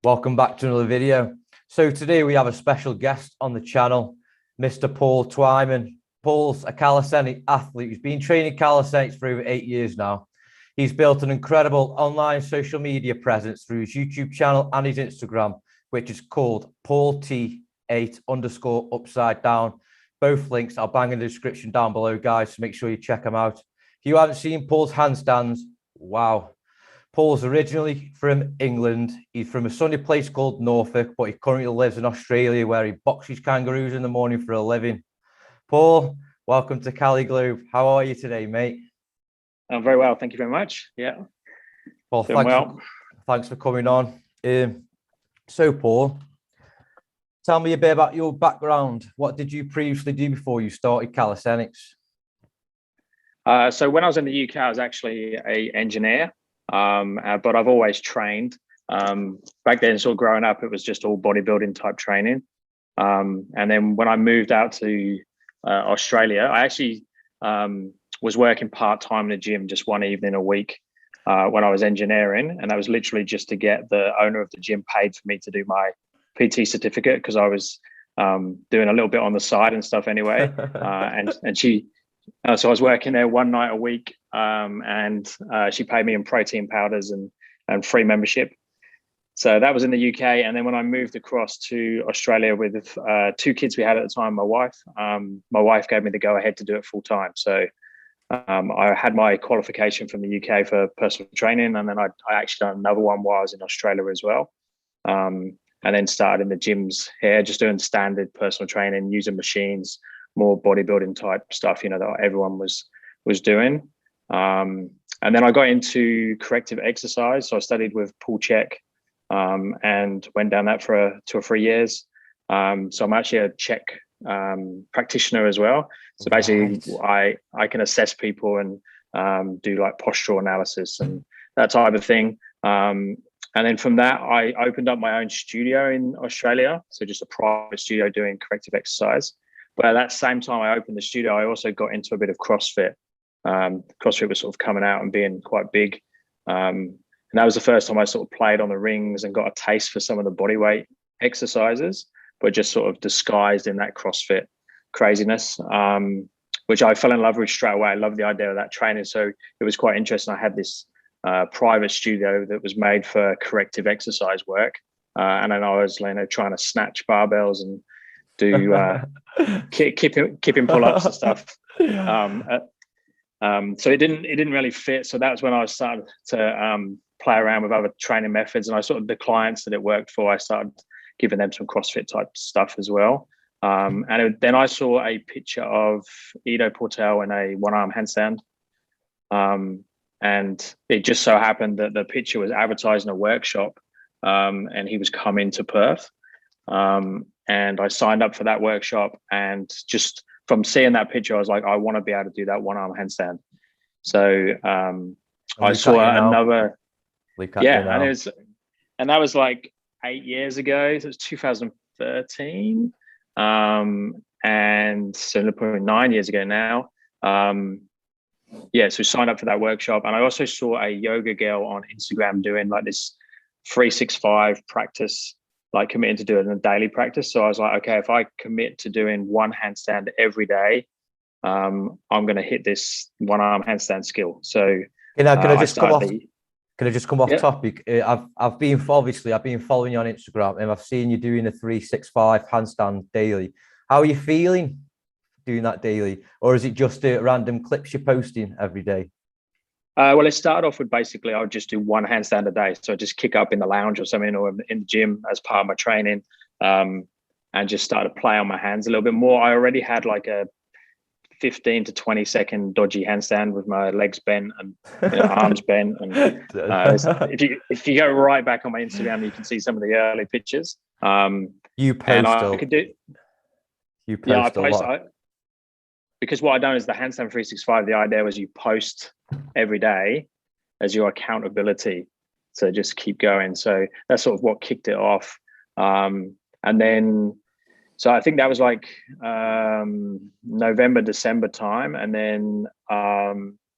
Welcome back to another video. So today we have a special guest on the channel, Mr. Paul Twyman. Paul's a calisthenics athlete who's been training calisthenics for over 8 years now. He's built an incredible online social media presence through his YouTube channel and his Instagram, which is called Paul T8_upside down. Both links I'll bang in the description down below, guys, so make sure you check them out. If you haven't seen Paul's handstands, wow. Paul's originally from England. He's from a sunny place called Norfolk, but he currently lives in Australia where he boxes kangaroos in the morning for a living. Paul, welcome to CALIGLOBE. How are you today, mate? I'm very well. Thank you very much. Yeah. Well, thanks for coming on. So, Paul, tell me a bit about your background. What did you previously do before you started calisthenics? So when I was in the UK, I was actually an engineer. But I've always trained. Back then, sort of growing up, it was just all bodybuilding type training. And then when I moved out to Australia, I actually was working part-time in a gym just one evening a week when I was engineering. And that was literally just to get the owner of the gym paid for me to do my PT certificate, because I was doing a little bit on the side and stuff anyway. So I was working there one night a week, and she paid me in protein powders and free membership. So that was in the UK. And then when I moved across to Australia with 2 kids we had at the time, my wife gave me the go ahead to do it full time. So I had my qualification from the UK for personal training, and then I actually done another one while I was in Australia as well. And then started in the gyms here, just doing standard personal training, using machines, more bodybuilding type stuff, that everyone was doing. And then I got into corrective exercise. So I studied with Paul and went down that for 2 or 3 years. So I'm actually a Czech practitioner as well. So basically I can assess people and do like postural analysis and that type of thing. And then from that, I opened up my own studio in Australia. So just a private studio doing corrective exercise. But at that same time I opened the studio, I also got into a bit of CrossFit. CrossFit was sort of coming out and being quite big. And that was the first time I sort of played on the rings and got a taste for some of the bodyweight exercises, but just sort of disguised in that CrossFit craziness, which I fell in love with straight away. I loved the idea of that training. So it was quite interesting. I had this private studio that was made for corrective exercise work. And then I was trying to snatch barbells and do keeping pull-ups and stuff. So it didn't really fit. So that was when I started to play around with other training methods, and the clients that it worked for, I started giving them some CrossFit type stuff as well. Then I saw a picture of Ido Portal in a one-arm handstand, and it just so happened that the picture was advertised in a workshop, and he was coming to Perth. And I signed up for that workshop, and just from seeing that picture, I was like, I want to be able to do that one-arm handstand. So I saw another, and that was like 8 years ago. So it was 2013, and so probably 9 years ago now. So signed up for that workshop, and I also saw a yoga girl on Instagram doing like this 365 practice, like committing to do it in a daily practice. So I was like, okay, if I commit to doing one handstand every day, I'm going to hit this one-arm handstand skill. So can I just come off topic? I've been following you on Instagram, and I've seen you doing a 365 handstand daily. How are you feeling doing that daily, or is it just random clips you're posting every day? Well, it started off with basically I would just do one handstand a day. So I just kick up in the lounge or something, or in the gym as part of my training, and just start to play on my hands a little bit more. I already had like a 15 to 20 second dodgy handstand with my legs bent and arms bent. And if you go right back on my Instagram, you can see some of the early pictures. You post a lot. Because what I done is the handstand 365. The idea was you post every day as your accountability, so just keep going. So that's sort of what kicked it off. And then, so I think that was like November, December time, and then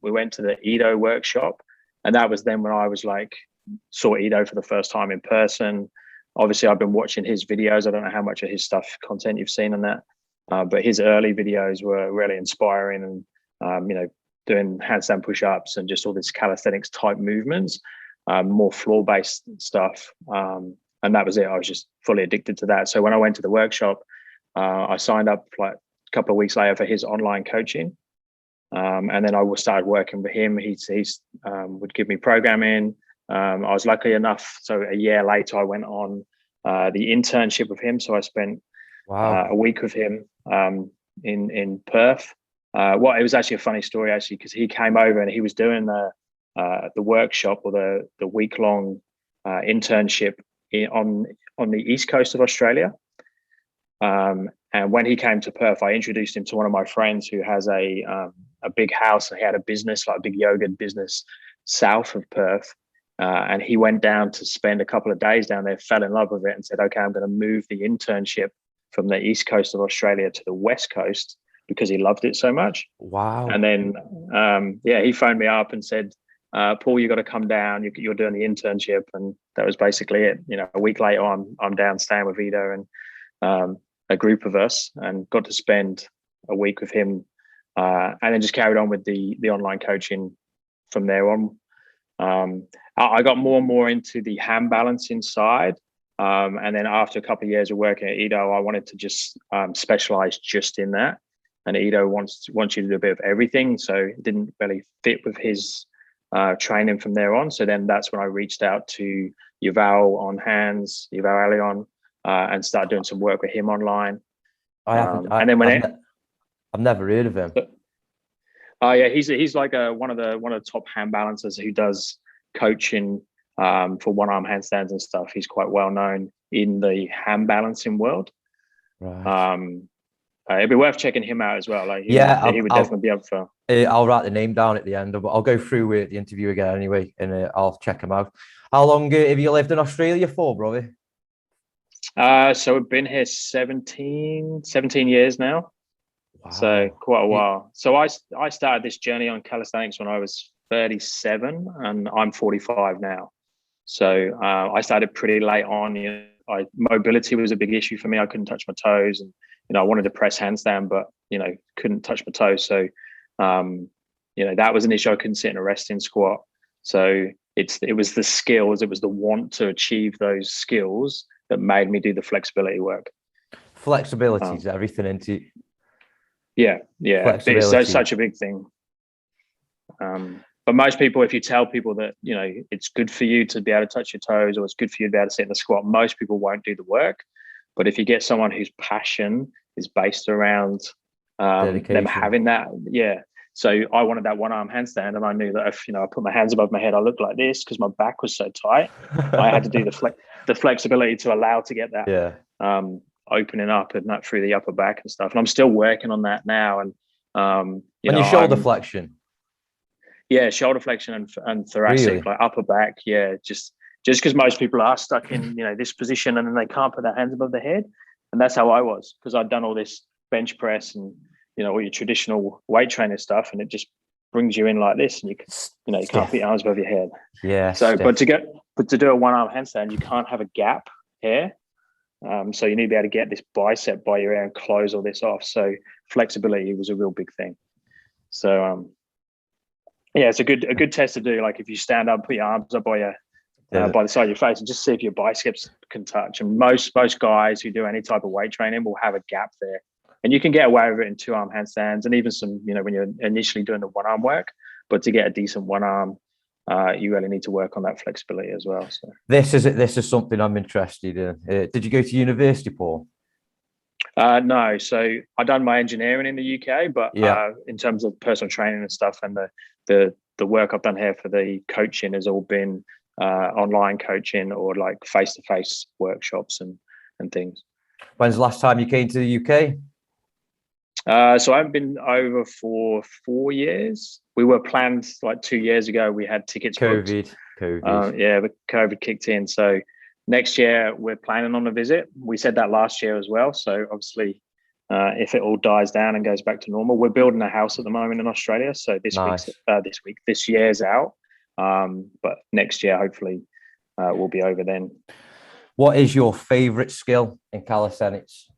we went to the Ido workshop, and that was then when I was like saw Ido for the first time in person. obviously I've been watching his videos. I don't know how much of his content you've seen on that, but his early videos were really inspiring, and doing handstand push-ups and just all this calisthenics type movements, more floor-based stuff. And that was it. I was just fully addicted to that. So when I went to the workshop, I signed up like a couple of weeks later for his online coaching. And then I started working with him. He would give me programming. I was lucky enough. So a year later, I went on the internship with him. So I spent a week with him in Perth. It was actually a funny story, actually, because he came over and he was doing the workshop, or the week-long internship on the east coast of Australia. And when he came to Perth, I introduced him to one of my friends who has a big house. He had a business, like a big yoga business, south of Perth. And he went down to spend a couple of days down there, fell in love with it, and said, okay, I'm going to move the internship from the east coast of Australia to the west coast, because he loved it so much. Wow. And then, he phoned me up and said, Paul, you got to come down. You're doing the internship. And that was basically it. A week later, I'm down staying with Ida and a group of us, and got to spend a week with him, and then just carried on with the online coaching from there on. I got more and more into the hand balancing side. And then after a couple of years of working at Edo, I wanted to just specialize just in that. And Edo wants you to do a bit of everything. So it didn't really fit with his training from there on. So then that's when I reached out to Yuval on hands, Yuval Elion, and started doing some work with him online. I've never heard of him. He's like one of the top hand balancers who does coaching for one-arm handstands and stuff. He's quite well known in the hand balancing world. Right. It'd be worth checking him out as well. He would definitely be up for. I'll write the name down at the end, but I'll go through with the interview again anyway, and I'll check him out. How long have you lived in Australia for, brother? So we've been here 17 years now. Wow. So quite a while. So I started this journey on calisthenics when I was 37, and I'm 45 now. So I started pretty late on. Mobility was a big issue for me. I couldn't touch my toes, and I wanted to press handstand, but couldn't touch my toes. So that was an issue. I couldn't sit in a resting squat. So it was the skills, it was the want to achieve those skills that made me do the flexibility work. Flexibility is everything, isn't it? Yeah. It's such a big thing. But most people, if you tell people that, it's good for you to be able to touch your toes, or it's good for you to be able to sit in the squat, most people won't do the work. But if you get someone whose passion is based around them having that, So I wanted that one-arm handstand, and I knew that if I put my hands above my head, I looked like this because my back was so tight. I had to do the flexibility to allow to get that opening up and that through the upper back and stuff. And I'm still working on that now. And your shoulder flexion. Yeah, shoulder flexion and thoracic, really? Like upper back. Yeah, just because most people are stuck in this position, and then they can't put their hands above their head, and that's how I was, because I'd done all this bench press and all your traditional weight training stuff, and it just brings you in like this, and you can't put your arms above your head. Yeah. So, but to do a one-arm handstand, you can't have a gap here. So you need to be able to get this bicep by your ear and close all this off. So flexibility was a real big thing. So it's a good test to do. Like if you stand up, put your arms up by the side of your face, and just see if your biceps can touch. And most guys who do any type of weight training will have a gap there. And you can get away with it in two-arm handstands, and even some, when you're initially doing the one-arm work. But to get a decent one-arm, you really need to work on that flexibility as well. So this is something I'm interested in. Did you go to university, Paul? No. So I done my engineering in the UK, but in terms of personal training and stuff, and the work I've done here for the coaching has all been online coaching or like face-to-face workshops and things. When's the last time you came to the UK? So I haven't been over for 4 years. We were planned like 2 years ago. We had tickets booked. COVID. But COVID kicked in. So next year we're planning on a visit. We said that last year as well. So obviously, if it all dies down and goes back to normal, we're building a house at the moment in Australia. So this year's out. But next year, hopefully, we'll be over then. What is your favorite skill in calisthenics?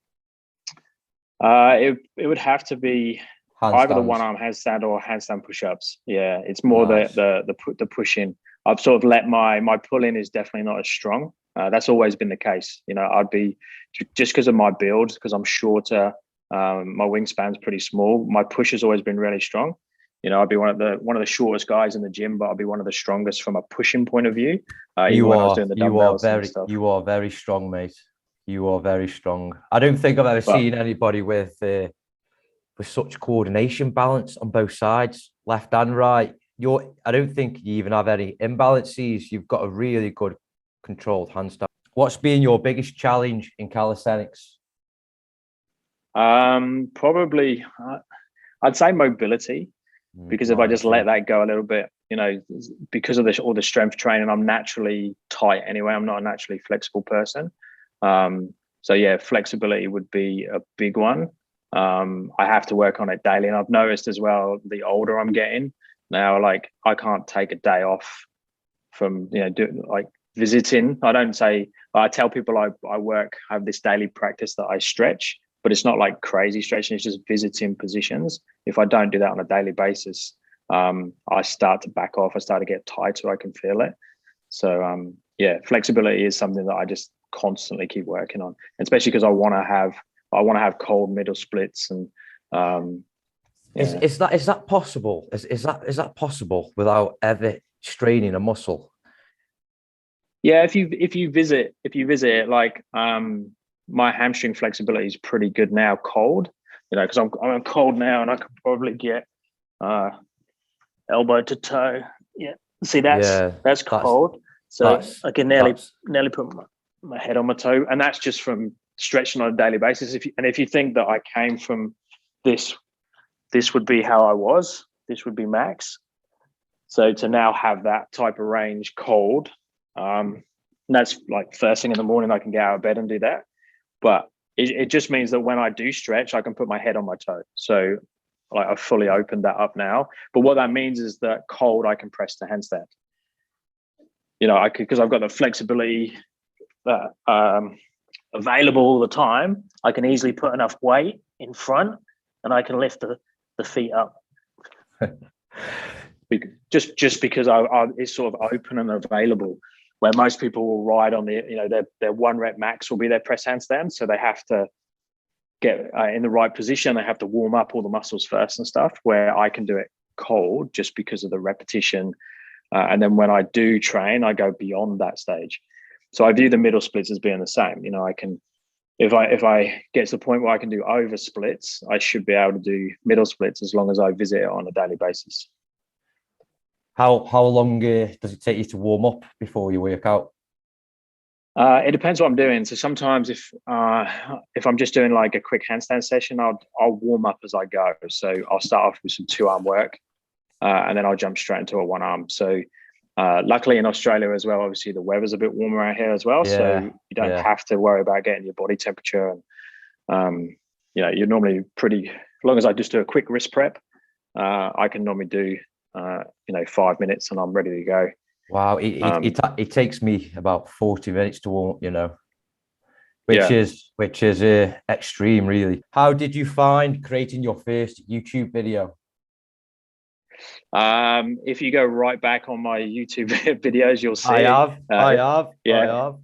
It would have to be either the one Handstands. arm handstand or handstand push-ups. Yeah, it's more Nice. the push in. I've sort of let my pull in is definitely not as strong. That's always been the case. You know, I'd be just because of my build, because I'm shorter. My wingspan's pretty small. My push has always been really strong. You know, I'd be one of the shortest guys in the gym, but I'd be one of the strongest from a pushing point of view. Even when I was doing the dumbbells and stuff. You are very strong, mate. You are very strong. I don't think I've ever But seen anybody with such coordination balance on both sides, left and right. I don't think you even have any imbalances. You've got a really good controlled handstand. What's been your biggest challenge in calisthenics? probably I'd say mobility, because if I Mine just let too. that go a little bit, you know, because of this all the strength training, I'm naturally tight anyway. I'm not a naturally flexible person. So yeah, flexibility would be a big one. I have to work on it daily, and I've noticed as well, the older I'm getting now, like I can't take a day off from, you know, doing like visiting. I tell people I have this daily practice that I stretch, but it's not like crazy stretching. It's just visiting positions. If I don't do that on a daily basis, I start to back off. I start to get tighter. I can feel it. So yeah, flexibility is something that I just constantly keep working on, especially because I want to have cold middle splits and yeah. Is that possible? Is that possible without ever straining a muscle? Yeah, if you visit it, like my hamstring flexibility is pretty good now cold, you know, because I'm cold now, and I could probably get uh elbow to toe. Yeah, see, Yeah, that's that's cold, so that's I can that's nearly put my head on my toe, and that's just from stretching on a daily basis. If you think that I came from this, this would be how I was, this would be max. So to now have that type of range cold, and that's like first thing in the morning, I can get out of bed and do that. But it just means that when I do stretch, I can put my head on my toe. So like I've fully opened that up now. But what that means is that cold, I can press the handstand. You know, I could, because I've got the flexibility that available all the time. I can easily put enough weight in front, and I can lift the feet up. Just because it's sort of open and available, where most people will ride on the, you know, their 1 rep max will be their press handstand, so they have to get in the right position. They have to warm up all the muscles first and stuff, where I can do it cold just because of the repetition, and then when I do train, I go beyond that stage. So I view the middle splits as being the same. You know, I can, if I get to the point where I can do over splits, I should be able to do middle splits as long as I visit it on a daily basis. how long does it take you to warm up before you work out? It depends what I'm doing. So sometimes if I'm just doing like a quick handstand session, I'll warm up as I go. So I'll start off with some 2-arm work, and then I'll jump straight into a 1-arm. So luckily in Australia as well, obviously the weather's a bit warmer out here as well, so Yeah, you don't yeah. have to worry about getting your body temperature. And you know, you're normally pretty. As long as I just do a quick wrist prep, I can normally do you know, 5 minutes and I'm ready to go. Wow, Um, it takes me about 40 minutes to warm, you know, yeah. which is extreme, really. How did you find creating your first YouTube video? If you go right back on my YouTube videos, you'll see I it. have, I have, I Yeah, have.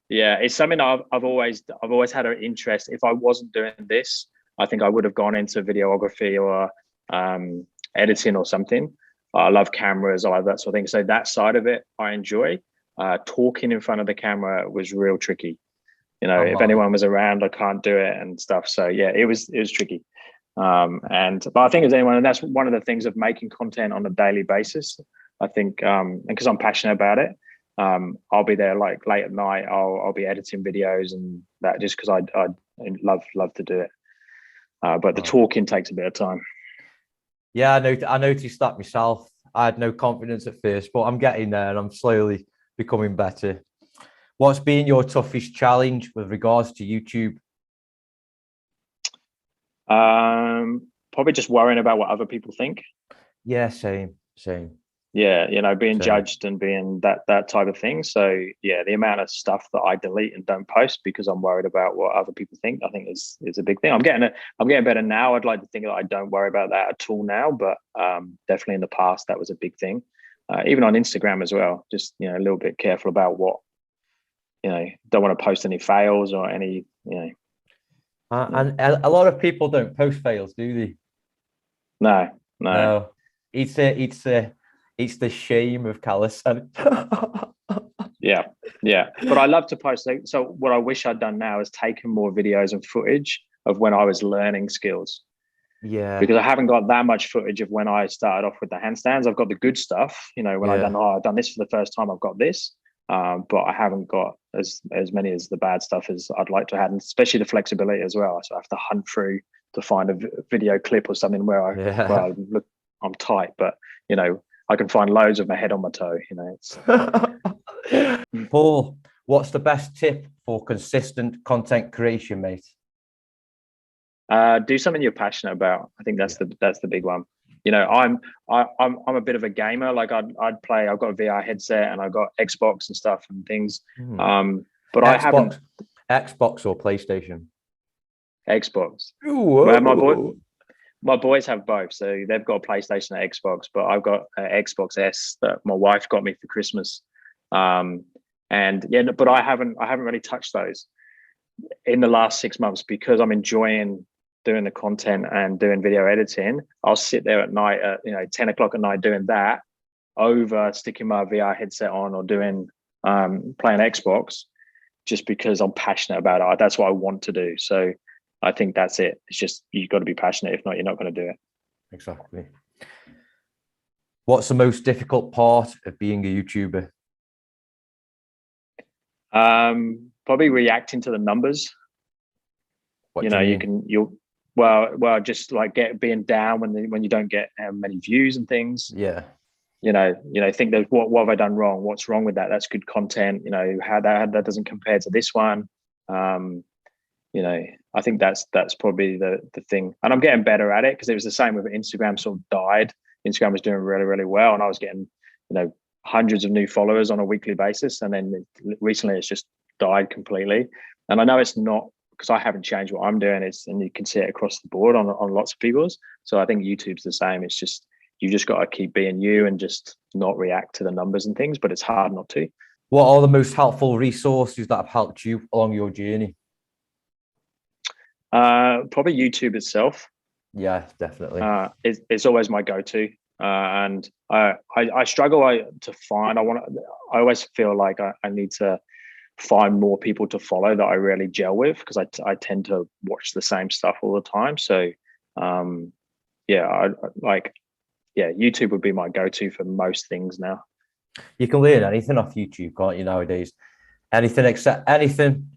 yeah, it's something I've always had an interest. If I wasn't doing this, I think I would have gone into videography or editing or something. I love cameras, I love that sort of thing. So that side of it, I enjoy. Talking in front of the camera was real tricky. You know, I'm if like, anyone was around, I can't do it and stuff. So yeah, it was tricky. But I think as anyone, and that's one of the things of making content on a daily basis. I think, and because I'm passionate about it, I'll be there like late at night. I'll be editing videos and that, just because I love to do it. But the oh. talking takes a bit of time. Yeah, I noticed that myself. I had no confidence at first, but I'm getting there and I'm slowly becoming better. What's been your toughest challenge with regards to YouTube? Probably just worrying about what other people think. Yeah, same, same. being So, judged and being that type of thing. So yeah, the amount of stuff that I delete and don't post because I'm worried about what other people think, I think is a big thing. I'm getting better now. I'd like to think that I don't worry about that at all now, but definitely in the past that was a big thing. Even on Instagram as well, just a little bit careful about what don't want to post any fails or any and a lot of people don't post fails, do they? no. No, it's the shame of calisthenics. Yeah, but I love to post. So what I wish I'd done now is taken more videos and footage of when I was learning skills, Yeah, because I haven't got that much footage of when I started off with the handstands. I've got the good stuff, when I've done this for the first time, I've got this, but I haven't got as many as the bad stuff as I'd like to have, and especially the flexibility as well. So I have to hunt through to find a video clip or something where I look, I'm tight, but I can find loads of my head on my toe. Paul, what's the best tip for consistent content creation, mate? Do something you're passionate about. I think that's the big one. I'm a bit of a gamer. Like I'd play. I've got a VR headset and I've got Xbox and stuff and things. But Xbox, I haven't Xbox or PlayStation. Xbox. Whoa. My boys have both, so they've got a PlayStation and Xbox, but I've got an Xbox S that my wife got me for Christmas. But I haven't really touched those in the last 6 months because I'm enjoying doing the content and doing video editing. I'll sit there at night at 10 o'clock at night doing that over sticking my VR headset on or doing playing Xbox, just because I'm passionate about it. That's what I want to do. So I think that's it. It's just you've got to be passionate. If not, you're not going to do it. Exactly. What's the most difficult part of being a YouTuber? Probably reacting to the numbers. Just like being down when you don't get many views and things. Yeah. Think that what have I done wrong? What's wrong with that? That's good content. How that doesn't compare to this one. I think that's probably the thing, and I'm getting better at it because it was the same with Instagram. Sort of died. Instagram was doing really, really well, and I was getting hundreds of new followers on a weekly basis, and then recently it's just died completely. And I know it's not because I haven't changed what I'm doing. And you can see it across the board on lots of people's. So I think YouTube's the same. It's just you just got to keep being you and just not react to the numbers and things. But it's hard not to. What are the most helpful resources that have helped you along your journey? Probably YouTube itself. Yeah, definitely. It's always my go-to, and I struggle to find. I always feel like I need to find more people to follow that I really gel with, because I tend to watch the same stuff all the time. So YouTube would be my go-to for most things now. You can learn anything off YouTube, can't you, nowadays? Anything except anything.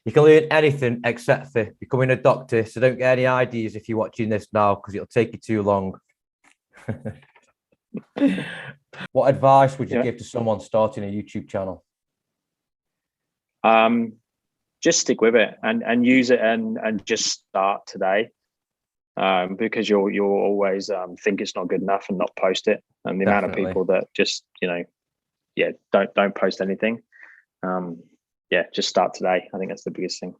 You can learn anything except for becoming a doctor. So don't get any ideas if you're watching this now, because it'll take you too long. What advice would you give to someone starting a YouTube channel? Just stick with it and use it and just start today, because you'll always think it's not good enough and not post it. And the amount of people that just don't post anything. Just start today. I think that's the biggest thing.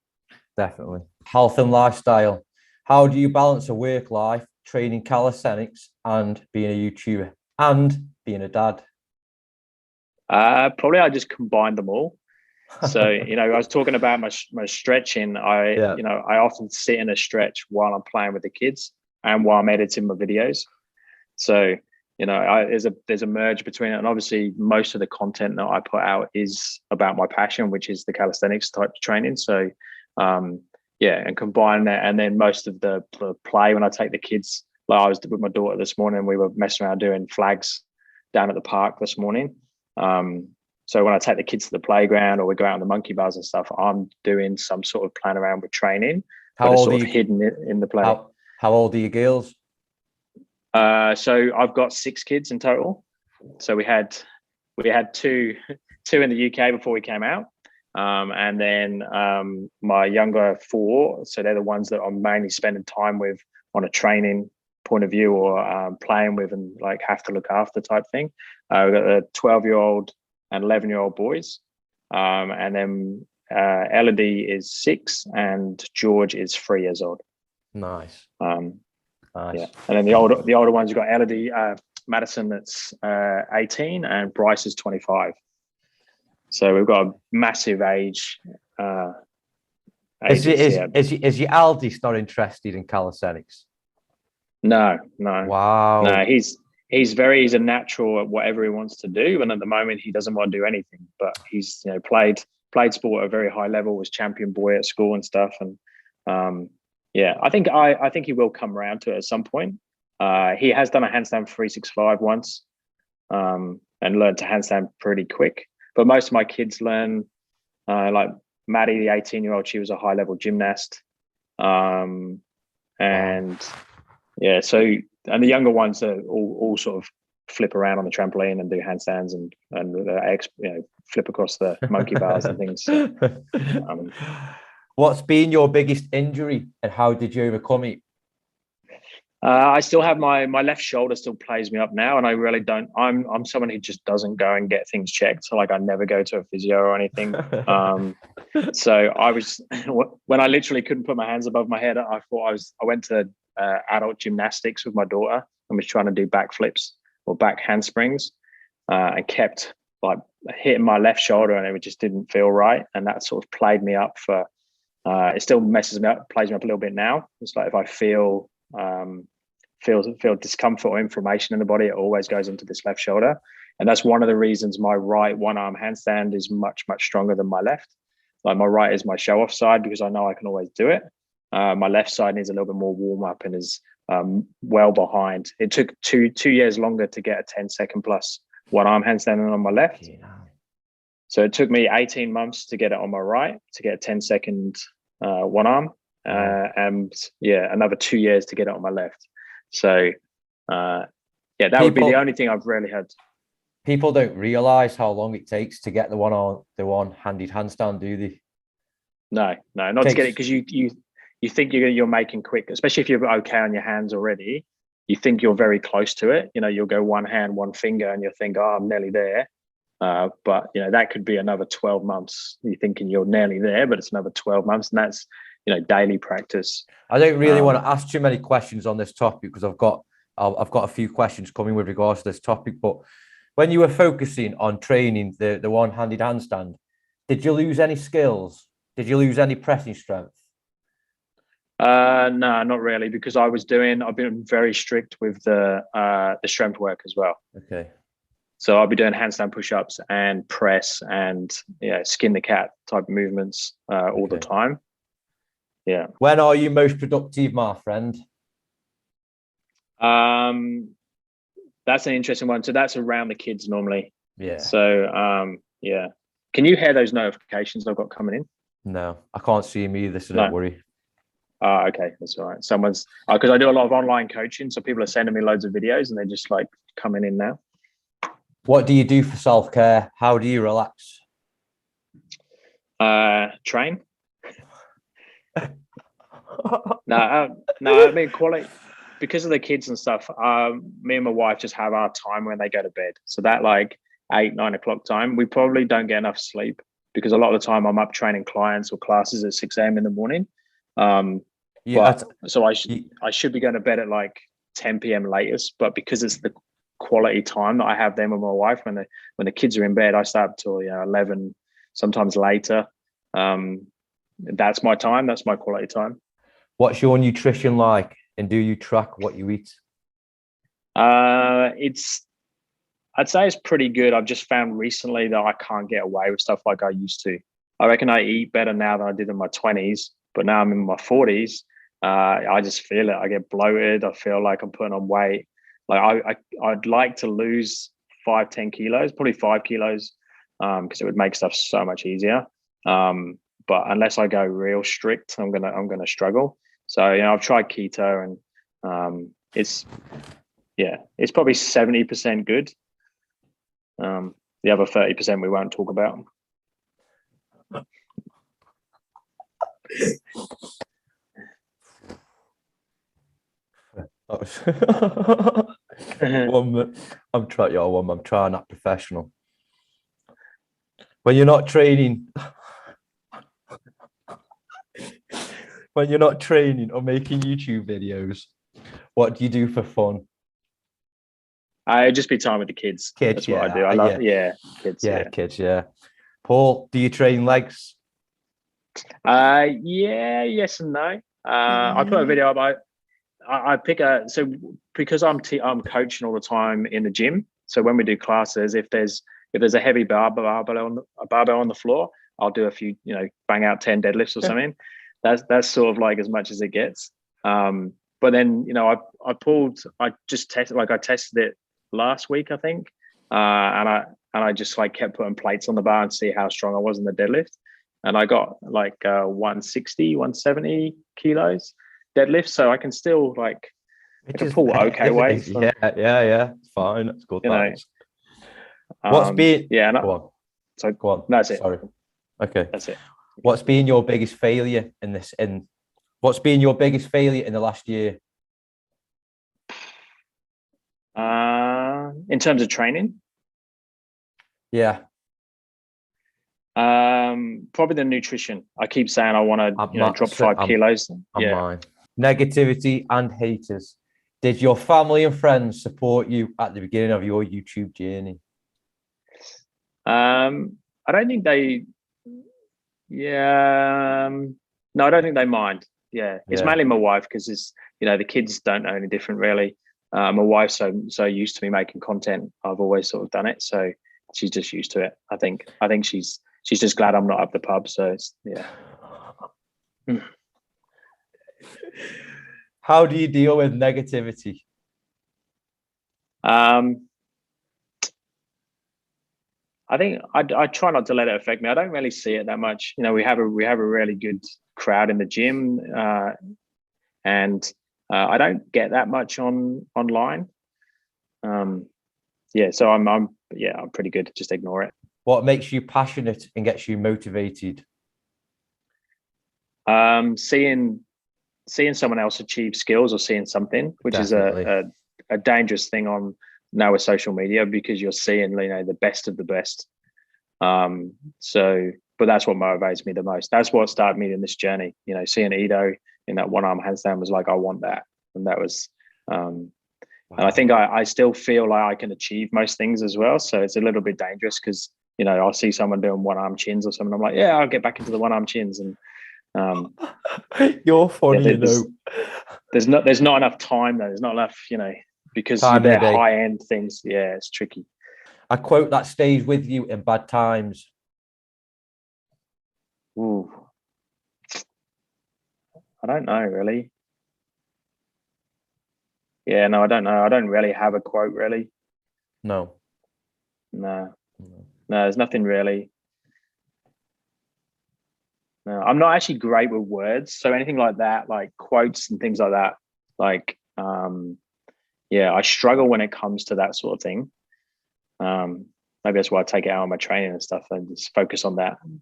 Definitely. Health and lifestyle. How do you balance a work life, training calisthenics, and being a YouTuber and being a dad? Probably I just combined them all. So I was talking about my stretching. I often sit in a stretch while I'm playing with the kids and while I'm editing my videos. So there's a merge between it, and obviously most of the content that I put out is about my passion, which is the calisthenics type of training. So and combine that, and then most of the play when I take the kids. Like I was with my daughter this morning, we were messing around doing flags down at the park this morning. So when I take the kids to the playground or we go out on the monkey bars and stuff, I'm doing some sort of plan around with training. How old are you? Hidden in the play. How old are your girls? So I've got 6 kids in total. So we had two in the UK before we came out, and then my younger 4. So they're the ones that I'm mainly spending time with on a training point of view, or playing with and like have to look after type thing. We've got a 12-year-old and 11-year-old boys, and then Elodie is 6 and George is 3 years old. Nice. Nice. Yeah, and then the older ones, you've got Elodie, Madison, that's 18, and Bryce is 25. So we've got a massive age. Is your eldest not interested in calisthenics? No. Wow. No, he's a natural at whatever he wants to do, and at the moment he doesn't want to do anything. But he's played sport at a very high level, was champion boy at school and stuff, and I think he will come around to it at some point. He has done a handstand 365 once, and learned to handstand pretty quick. But most of my kids learn, like Maddie, the 18-year-old, she was a high-level gymnast, and yeah. So, and the younger ones are all sort of flip around on the trampoline and do handstands and flip across the monkey bars and things. So, what's been your biggest injury and how did you overcome it? I still have my left shoulder still plays me up now, and I really don't. I'm someone who just doesn't go and get things checked. So like I never go to a physio or anything. So I was when I literally couldn't put my hands above my head. I went to adult gymnastics with my daughter and was trying to do backflips or back handsprings, and kept like hitting my left shoulder, and it just didn't feel right, and that sort of played me up for. It still messes me up, plays me up a little bit now. It's like if I feel discomfort or inflammation in the body, it always goes into this left shoulder, and that's one of the reasons my right one-arm handstand is much stronger than my left. Like my right is my show-off side because I know I can always do it. My left side needs a little bit more warm-up and is well behind. It took two years longer to get a 10-second plus one-arm handstand on my left. So it took me 18 months to get it on my right, to get a 10-second one arm, and another 2 years to get it on my left. So that would be the only thing I've really had. People don't realize how long it takes to get the one-handed handstand, do they? No, not to get it, because you think you're making quick, especially if you're okay on your hands already. You think you're very close to it. You'll go one hand, one finger, and you'll think, oh, I'm nearly there. But that could be another 12 months. You're thinking you're nearly there, but it's another 12 months, and that's daily practice. I don't really want to ask too many questions on this topic because I've got a few questions coming with regards to this topic. But when you were focusing on training the one-handed handstand, did you lose any skills? Did you lose any pressing strength? No, not really, because I've been very strict with the strength work as well. Okay. So I'll be doing handstand push-ups and press and skin the cat type of movements all the time. Yeah. When are you most productive, my friend? That's an interesting one. So that's around the kids normally. Yeah. So can you hear those notifications I've got coming in? No, I can't see them either, so don't worry. Okay, that's all right. Someone's because I do a lot of online coaching, so people are sending me loads of videos and they're just like coming in now. What do you do for self-care? How do you relax? Train. No, I mean quality, because of the kids and stuff. Me and my wife just have our time when they go to bed. So that like 8-9 o'clock time, we probably don't get enough sleep because a lot of the time I'm up training clients or classes at 6 a.m. in the morning. So I should be going to bed at like 10 p.m. latest, but because it's the quality time that I have them with my wife, when the kids are in bed, I stay up till 11, sometimes later. That's my time. That's my quality time. What's your nutrition like, and do you track what you eat? I'd say it's pretty good. I've just found recently that I can't get away with stuff like I used to. I reckon I eat better now than I did in my 20s, but now I'm in my 40s. I just feel it. I get bloated. I feel like I'm putting on weight. Like I'd like to lose 5-10 kilos, probably 5 kilos, because it would make stuff so much easier. But unless I go real strict, I'm gonna struggle. So I've tried keto, and it's probably 70% good. The other 30% we won't talk about. I'm trying, I'm trying that professional. When you're not training, when you're not training or making YouTube videos, what do you do for fun? I just be time with the kids. Kids, That's what I do. I love, kids. Kids, yeah. Paul, do you train legs? Yes and no. I put a video up. I pick because I'm coaching all the time in the gym. So when we do classes, if there's a heavy barbell on the floor, I'll do a few, bang out 10 deadlifts or something. That's sort of like as much as it gets. But then I tested it last week, I think, and I just like kept putting plates on the bar and see how strong I was in the deadlift, and I got like 160, 170 kilos deadlift, so I can still I can pull okay weights. Yeah, it's fine. That's good. What's been? Yeah, go on. So go on. That's it. Sorry. Okay, that's it. What's been your biggest failure in this? What's been your biggest failure in the last year? In terms of training? Yeah. Probably the nutrition. I keep saying I want to drop 5 kilos. Mine. Negativity and haters. Did your family and friends support you at the beginning of your YouTube journey? I don't think they. No, I don't think they mind. It's mainly my wife, because it's the kids don't know any different really. My wife's so used to me making content. I've always sort of done it, so she's just used to it. I think she's just glad I'm not up the pub. So How do you deal with negativity? I think I try not to let it affect me. I don't really see it that much. We have a really good crowd in the gym, and I don't get that much online. So I'm pretty good. Just ignore it. What makes you passionate and gets you motivated? Seeing someone else achieve skills, or seeing something, which Definitely. is a dangerous thing on now with social media, because you're seeing the best of the best. But that's what motivates me the most. That's what started me in this journey. Seeing Ido in that one-arm handstand was like, I want that, and that was. Wow. And I think I still feel like I can achieve most things as well. So it's a little bit dangerous, because I'll see someone doing one-arm chins or something. I'm like, yeah, I'll get back into the one-arm chins, and you're funny. There's not enough time though. There's not enough, because they're high-end things. Yeah, it's tricky. A quote that stays with you in bad times. Ooh, I don't know really. Yeah, no, I don't know. I don't really have a quote really. No, there's nothing really. No, I'm not actually great with words, so anything like that, like quotes and things like that, I struggle when it comes to that sort of thing. Maybe that's why I take it out on my training and stuff and just focus on that. I'm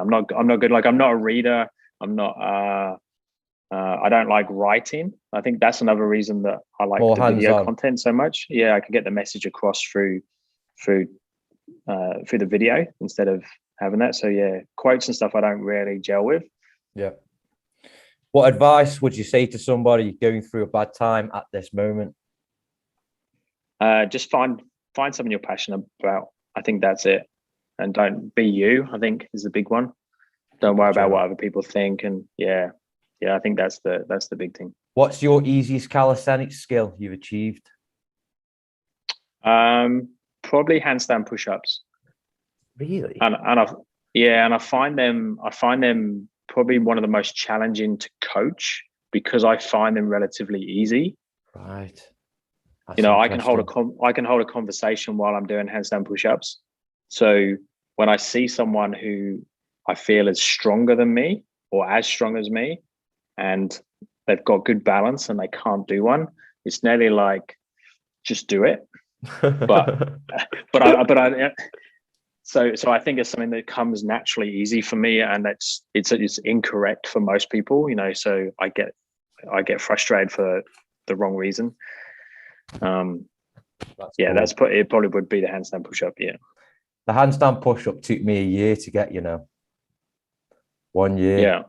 not good. Like, I'm not a reader. I'm not. I don't like writing. I think that's another reason that I like the video content so much. Yeah, I can get the message across through the video instead of having that. So quotes and stuff I don't really gel with. Yeah. What advice would you say to somebody going through a bad time at this moment? Just find something you're passionate about. I think that's it. And don't be you, I think, is the big one. Don't worry about what other people think. And I think that's the big thing. What's your easiest calisthenics skill you've achieved? Probably handstand push-ups. Really? And I find them probably one of the most challenging to coach, because I find them relatively easy. Right. I can hold a conversation while I'm doing handstand push-ups. So when I see someone who I feel is stronger than me or as strong as me, and they've got good balance and they can't do one, it's nearly like, just do it. So I think it's something that comes naturally easy for me, and it's incorrect for most people. So I get frustrated for the wrong reason. Cool. It probably would be the handstand push-up. Yeah. The handstand push-up took me a year to get, 1 year. Yeah.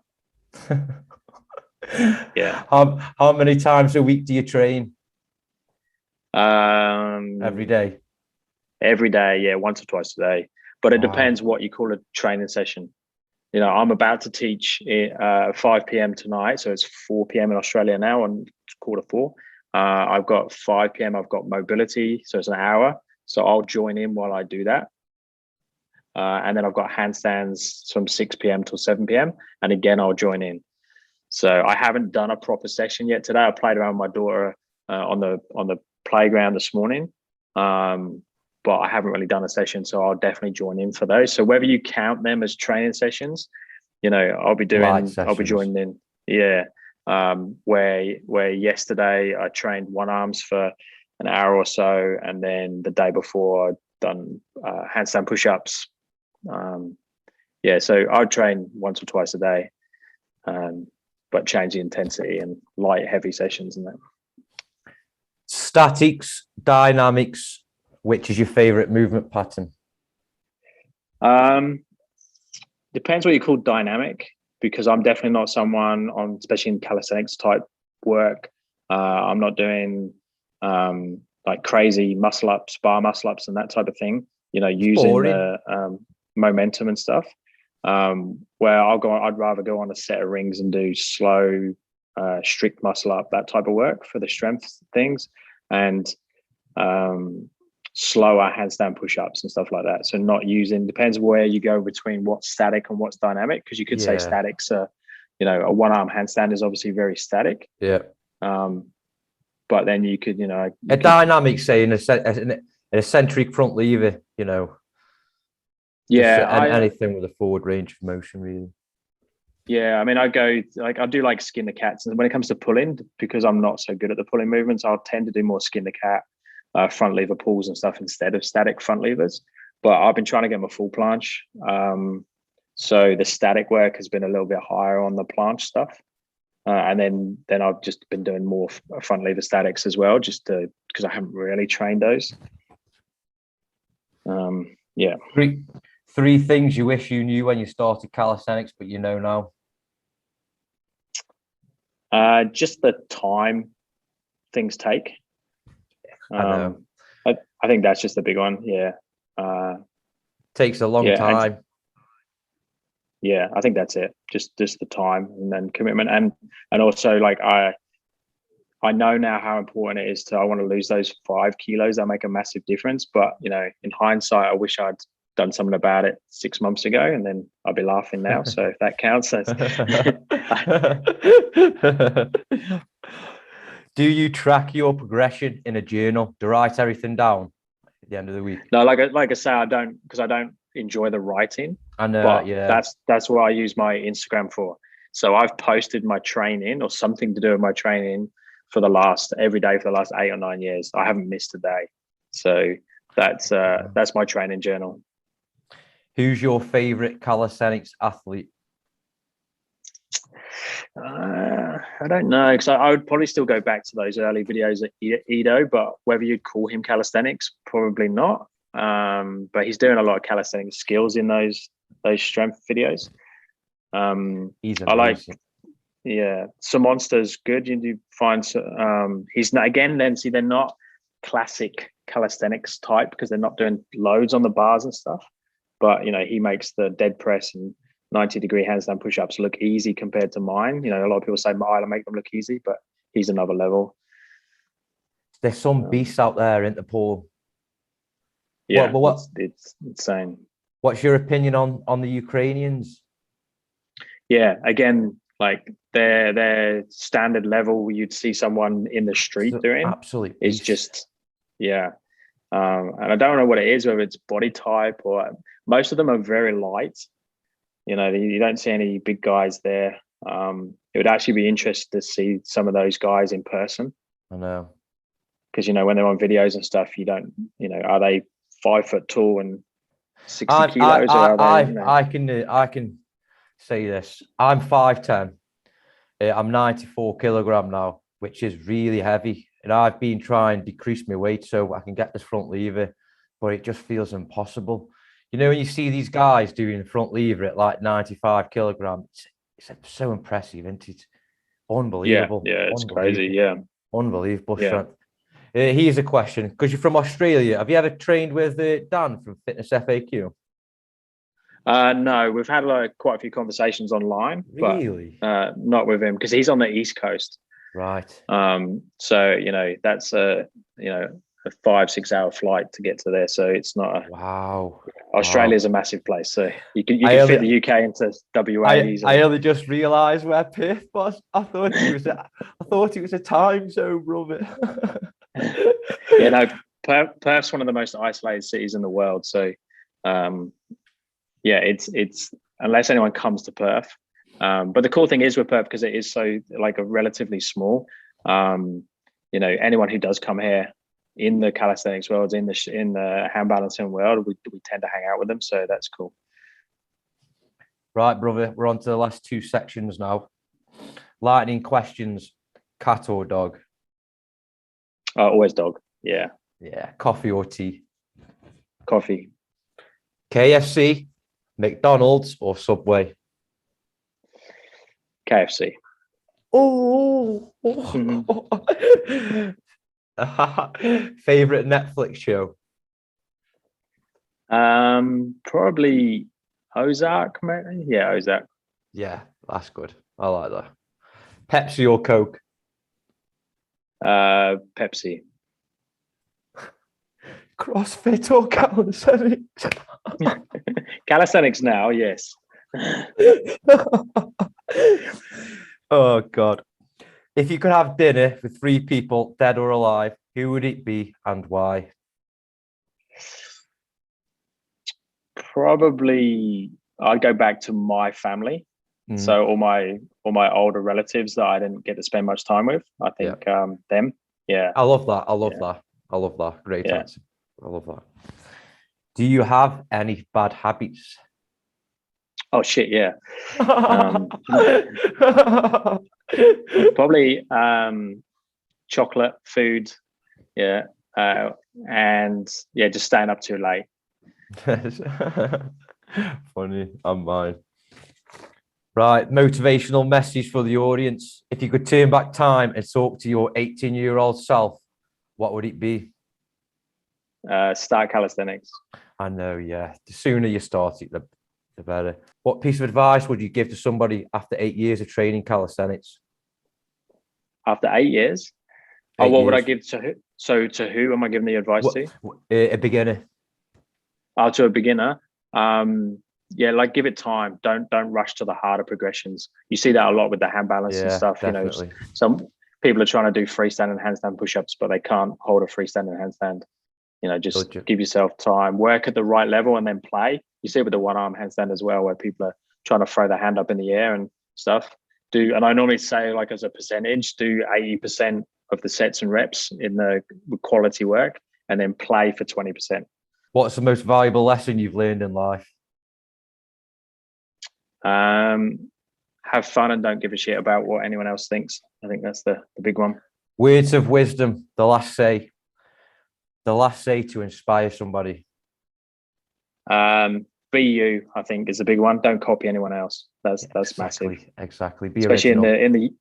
Yeah. How many times a week do you train? Every day. Every day, yeah, once or twice a day. But it depends what you call a training session. I'm about to teach at 5 p.m. tonight, so it's 4 p.m. in Australia now, and it's 3:45. I've got 5 p.m. I've got mobility, so it's an hour. So I'll join in while I do that. And then I've got handstands from 6 p.m. till 7 p.m. And again, I'll join in. So I haven't done a proper session yet today. I played around with my daughter on the playground this morning, but I haven't really done a session. So I'll definitely join in for those. So whether you count them as training sessions, I'll be joining in. Yeah. Where yesterday I trained one arms for an hour or so, and then the day before I'd done handstand push-ups. So I train once or twice a day, but change the intensity and light, heavy sessions and that. Statics, dynamics, which is your favorite movement pattern? Depends what you call dynamic, because I'm definitely not someone especially in calisthenics type work. I'm not doing like crazy muscle ups, bar muscle ups and that type of thing, using the momentum and stuff. Where I'd rather go on a set of rings and do slow, strict muscle up, that type of work for the strength things, and slower handstand push-ups and stuff like that. So not using, depends where you go between what's static and what's dynamic, because you could say statics are, a one-arm handstand is obviously very static. Yeah. But then you could, dynamic, say an eccentric front lever, anything with a forward range of motion, really. Yeah, I mean, I do like skin the cats, and when it comes to pulling, because I'm not so good at the pulling movements, I'll tend to do more skin the cat, front lever pulls and stuff instead of static front levers. But I've been trying to get my full planche, so the static work has been a little bit higher on the planche stuff, and then I've just been doing more front lever statics as well, just because I haven't really trained those. Yeah. Three things you wish you knew when you started calisthenics, but you know now. Just the time things take. I know. I think that's just the big one. Yeah. Takes a long time. I think that's it. Just the time, and then commitment, and also like I know now how important it is I want to lose those 5 kilos. That make a massive difference. But in hindsight, I wish I'd done something about it 6 months ago, and then I'll be laughing now. So if that counts, Do you track your progression in a journal? Do you write everything down at the end of the week? No, like I say, I don't, because I don't enjoy the writing. I know, but yeah. That's what I use my Instagram for. So I've posted my training or something to do with my training every day for the last 8 or 9 years. I haven't missed a day. So that's my training journal. Who's your favorite calisthenics athlete? I don't know, because I would probably still go back to those early videos at Edo, but whether you'd call him calisthenics, probably not. But he's doing a lot of calisthenics skills in those strength videos. He's amazing. I like, some monsters good. You do find he's not, again, then see, they're not classic calisthenics type, because they're not doing loads on the bars and stuff. But he makes the dead press and 90-degree handstand push-ups look easy compared to mine. A lot of people say I make them look easy, but he's another level. There's some beasts out there, isn't there, Paul? Yeah, it's insane. What's your opinion on the Ukrainians? Yeah, again, like their standard level you'd see someone in the street doing absolutely is just and I don't know what it is, whether it's body type or most of them are very light. You don't see any big guys there. It would actually be interesting to see some of those guys in person. I know, because when they're on videos and stuff, you don't, are they 5 foot tall and 60 kilos? I can say this. I'm 5'10". I'm 94 kilogram now. which is really heavy. And I've been trying to decrease my weight so I can get this front lever, but it just feels impossible. You know, when you see these guys doing the front lever at like 95 kilograms, it's so impressive, isn't it? Unbelievable. Yeah, it's crazy. Unbelievable. Yeah. Unbelievable Yeah. strength. Here's a question, because you're from Australia. Have you ever trained with Dan from Fitness FAQ? No, we've had quite a few conversations online, Really? but not with him because he's on the East Coast. Right. So that's a 5-6 hour flight to get to there. So it's not. Wow. Australia is a massive place, so you can fit the UK into WA easily. I only just realised where Perth was. I thought it was a time zone, brother. Perth's one of the most isolated cities in the world. So, it's unless anyone comes to Perth. But the cool thing is with Perth, because it is so a relatively small. Anyone who does come here in the calisthenics world, in the hand balancing world, we tend to hang out with them. So that's cool. Right, brother. We're on to the last 2 sections now. Lightning questions: cat or dog? Always dog. Yeah. Yeah. Coffee or tea? Coffee. KFC, McDonald's, or Subway? KFC. Oh. Favorite Netflix show? Probably Ozark, maybe. Yeah, Ozark. Yeah, that's good. I like that. Pepsi or Coke? Pepsi. CrossFit or calisthenics? Calisthenics now, yes. Oh God. If you could have dinner with 3 people, dead or alive, who would it be and why? Probably I'd go back to my family. So all my older relatives that I didn't get to spend much time with. I think them. Yeah. I love that. I love that. Great answer. I love that. Do you have any bad habits? Oh shit, yeah. Probably chocolate, food, and just staying up too late. Funny, I'm mine. Right, motivational message for the audience. If you could turn back time and talk to your 18-year-old self, what would it be? Start calisthenics. I know, yeah. The sooner you start it, the better. What piece of advice would you give to somebody after 8 years of training calisthenics? After 8 years? What would I give to who? So to who am I giving the advice to? A beginner. To a beginner. Give it time. Don't rush to the harder progressions. You see that a lot with the hand balance and stuff. Definitely. Some people are trying to do freestanding and handstand push-ups, but they can't hold a freestanding handstand. Just give yourself time, work at the right level, and then play. You see it with the one-arm handstand as well, where people are trying to throw their hand up in the air and stuff. And I normally say, as a percentage, do 80% of the sets and reps in the quality work, and then play for 20%. What's the most valuable lesson you've learned in life? Have fun and don't give a shit about what anyone else thinks. I think that's the big one. Words of wisdom, the last say to inspire somebody. Be you, I think, is a big one. Don't copy anyone else. That's massive. Exactly. Be especially original.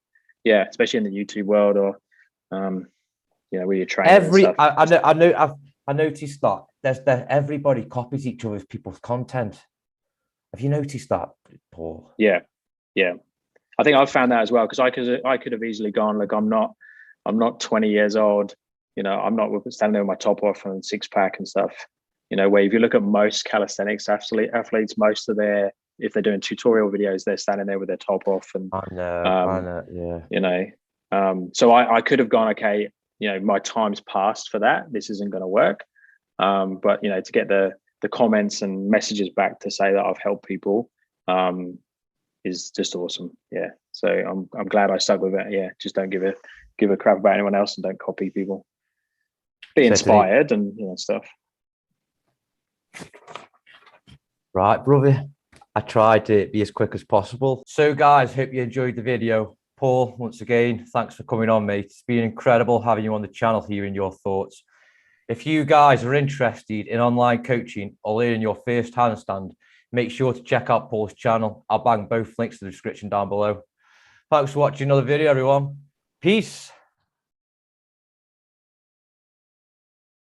especially in the YouTube world, or where you're training. I noticed that everybody copies each other's people's content. Have you noticed that, Paul? Yeah. I think I've found that as well, because I could have easily gone, I'm not 20 years old. I'm not standing there with my top off and 6-pack and stuff. Where if you look at most calisthenics athletes, most of if they're doing tutorial videos, they're standing there with their top off. And I know, yeah. So I could have gone, okay, my time's passed for that. This isn't going to work. But to get the comments and messages back to say that I've helped people is just awesome. Yeah. So I'm glad I stuck with it. Yeah. Just don't give a crap about anyone else and don't copy people. Be inspired and stuff. Right, brother. I tried to be as quick as possible. So guys, hope you enjoyed the video. Paul, once again, thanks for coming on, mate. It's been incredible having you on the channel, hearing your thoughts. If you guys are interested in online coaching or learning your first handstand, make sure to check out Paul's channel. I'll bang both links in the description down below. Thanks for watching another video, everyone. Peace.